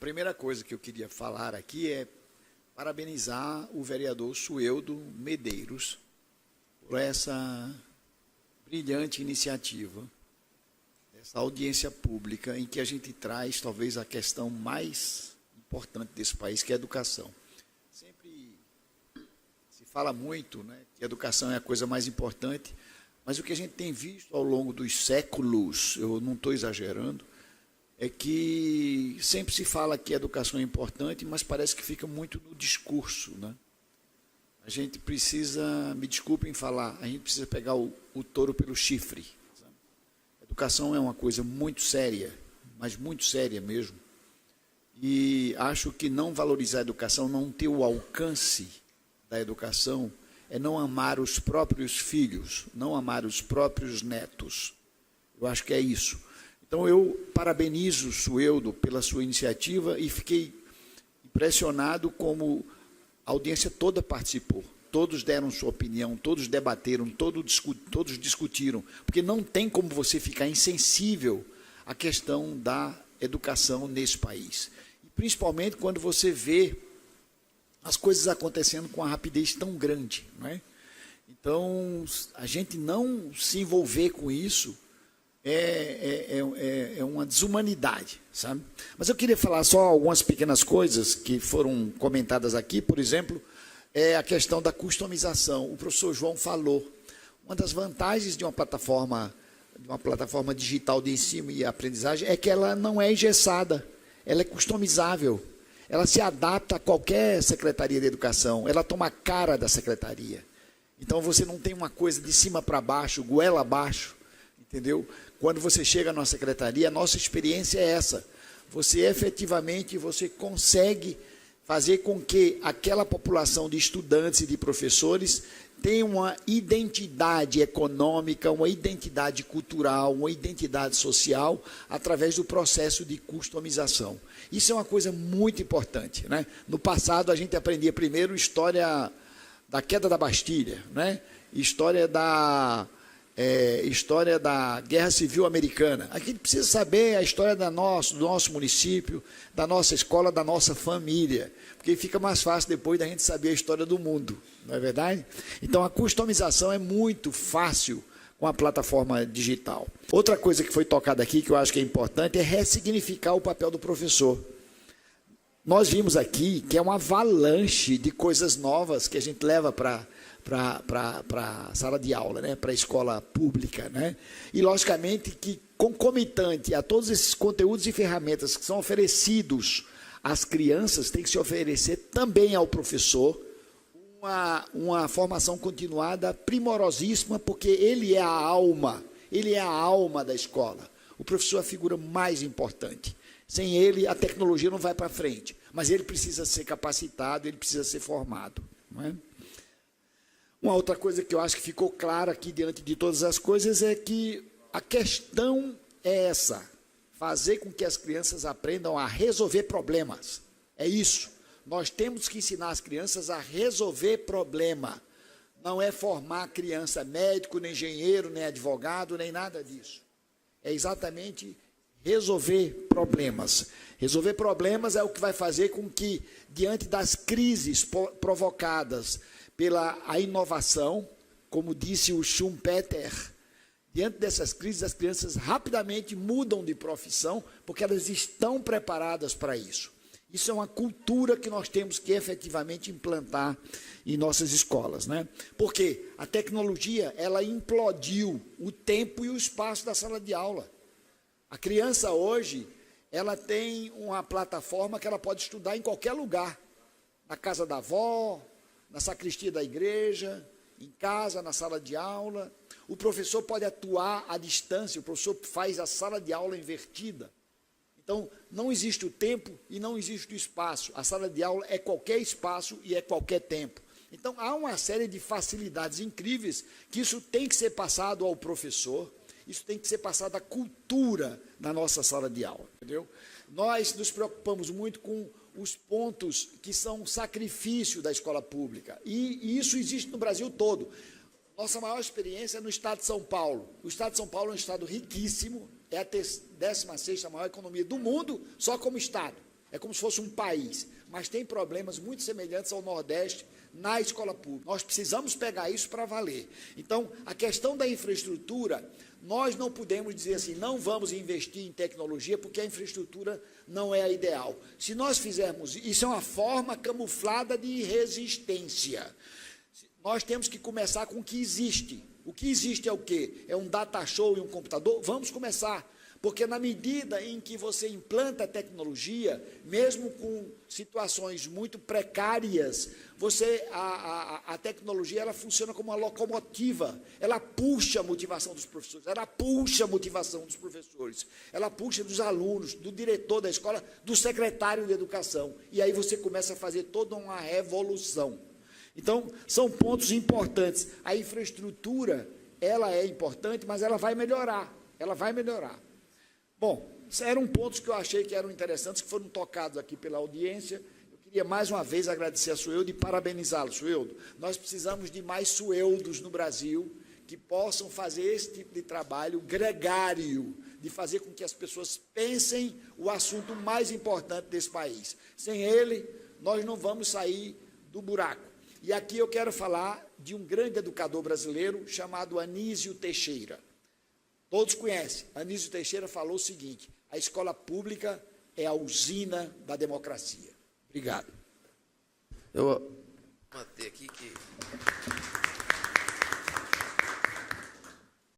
primeira coisa que eu queria falar aqui é parabenizar o vereador Sueldo Medeiros por essa brilhante iniciativa, essa audiência pública em que a gente traz talvez a questão mais importante desse país, que é a educação. Sempre se fala muito, né, que a educação é a coisa mais importante, mas o que a gente tem visto ao longo dos séculos, eu não estou exagerando, é que sempre se fala que a educação é importante, mas parece que fica muito no discurso, né? A gente precisa, me desculpem falar, a gente precisa pegar o touro pelo chifre. Sabe? A educação é uma coisa muito séria, mas muito séria mesmo. E acho que não valorizar a educação, não ter o alcance da educação, é não amar os próprios filhos, não amar os próprios netos. Eu acho que é isso. Então, eu parabenizo o Sueldo pela sua iniciativa e fiquei impressionado como a audiência toda participou. Todos deram sua opinião, todos debateram, todos discutiram, porque não tem como você ficar insensível à questão da educação nesse país. E principalmente quando você vê as coisas acontecendo com uma rapidez tão grande, não é? Então, a gente não se envolver com isso é uma desumanidade, sabe? Mas eu queria falar só algumas pequenas coisas que foram comentadas aqui. Por exemplo, a questão da customização. O professor João falou. Uma das vantagens de uma plataforma digital de ensino e aprendizagem é que ela não é engessada, ela é customizável, ela se adapta a qualquer secretaria de educação, ela toma a cara da secretaria. Então, você não tem uma coisa de cima para baixo, goela abaixo, entendeu? Quando você chega na secretaria, a nossa experiência é essa. Você efetivamente consegue fazer com que aquela população de estudantes e de professores tenha uma identidade econômica, uma identidade cultural, uma identidade social através do processo de customização. Isso é uma coisa muito importante, né? No passado, a gente aprendia primeiro história da queda da Bastilha, né? História da Guerra Civil Americana. Aqui a gente precisa saber a história do nosso município, da nossa escola, da nossa família, porque fica mais fácil depois da gente saber a história do mundo, não é verdade? Então, a customização é muito fácil com a plataforma digital. Outra coisa que foi tocada aqui, que eu acho que é importante, é ressignificar o papel do professor. Nós vimos aqui que é uma avalanche de coisas novas que a gente leva para a sala de aula, né? Para a escola pública, né? E, logicamente, que concomitante a todos esses conteúdos e ferramentas que são oferecidos às crianças, tem que se oferecer também ao professor uma formação continuada primorosíssima, porque ele é a alma da escola. O professor é a figura mais importante. Sem ele, a tecnologia não vai para frente, mas ele precisa ser capacitado, ele precisa ser formado, não é? Uma outra coisa que eu acho que ficou clara aqui diante de todas as coisas é que a questão é essa, fazer com que as crianças aprendam a resolver problemas. É isso. Nós temos que ensinar as crianças a resolver problema. Não é formar criança médico, nem engenheiro, nem advogado, nem nada disso. É exatamente resolver problemas. Resolver problemas é o que vai fazer com que, diante das crises provocadas pela inovação, como disse o Schumpeter, diante dessas crises, as crianças rapidamente mudam de profissão, porque elas estão preparadas para isso. Isso é uma cultura que nós temos que efetivamente implantar em nossas escolas, né? Porque a tecnologia, ela implodiu o tempo e o espaço da sala de aula. A criança hoje, ela tem uma plataforma que ela pode estudar em qualquer lugar, na casa da avó, na sacristia da igreja, em casa, na sala de aula. O professor pode atuar à distância, o professor faz a sala de aula invertida. Então, não existe o tempo e não existe o espaço. A sala de aula é qualquer espaço e é qualquer tempo. Então, há uma série de facilidades incríveis que isso tem que ser passado ao professor, isso tem que ser passado à cultura na nossa sala de aula, entendeu? Nós nos preocupamos muito com os pontos que são sacrifício da escola pública, e isso existe no Brasil todo. Nossa maior experiência é no estado de São Paulo. O estado de São Paulo é um estado riquíssimo, é a 16ª maior economia do mundo, só como estado. É como se fosse um país, mas tem problemas muito semelhantes ao Nordeste na escola pública. Nós precisamos pegar isso para valer. Então, a questão da infraestrutura, nós não podemos dizer assim, não vamos investir em tecnologia porque a infraestrutura não é a ideal. Se nós fizermos, isso é uma forma camuflada de resistência. Nós temos que começar com o que existe. O que existe é o quê? É um data show e um computador? Vamos começar. Porque na medida em que você implanta a tecnologia, mesmo com situações muito precárias, a tecnologia ela funciona como uma locomotiva. Ela puxa a motivação dos professores, ela puxa a motivação dos professores, ela puxa dos alunos, do diretor da escola, do secretário de educação. E aí você começa a fazer toda uma revolução. Então, são pontos importantes. A infraestrutura, ela é importante, mas ela vai melhorar. Ela vai melhorar. Bom, eram pontos que eu achei que eram interessantes, que foram tocados aqui pela audiência. Eu queria mais uma vez agradecer a Sueldo e parabenizá-lo, Sueldo. Nós precisamos de mais Sueldos no Brasil que possam fazer esse tipo de trabalho gregário, de fazer com que as pessoas pensem o assunto mais importante desse país. Sem ele, nós não vamos sair do buraco. E aqui eu quero falar de um grande educador brasileiro chamado Anísio Teixeira. Todos conhecem. Anísio Teixeira falou o seguinte: a escola pública é a usina da democracia. Obrigado. Eu vou manter aqui que...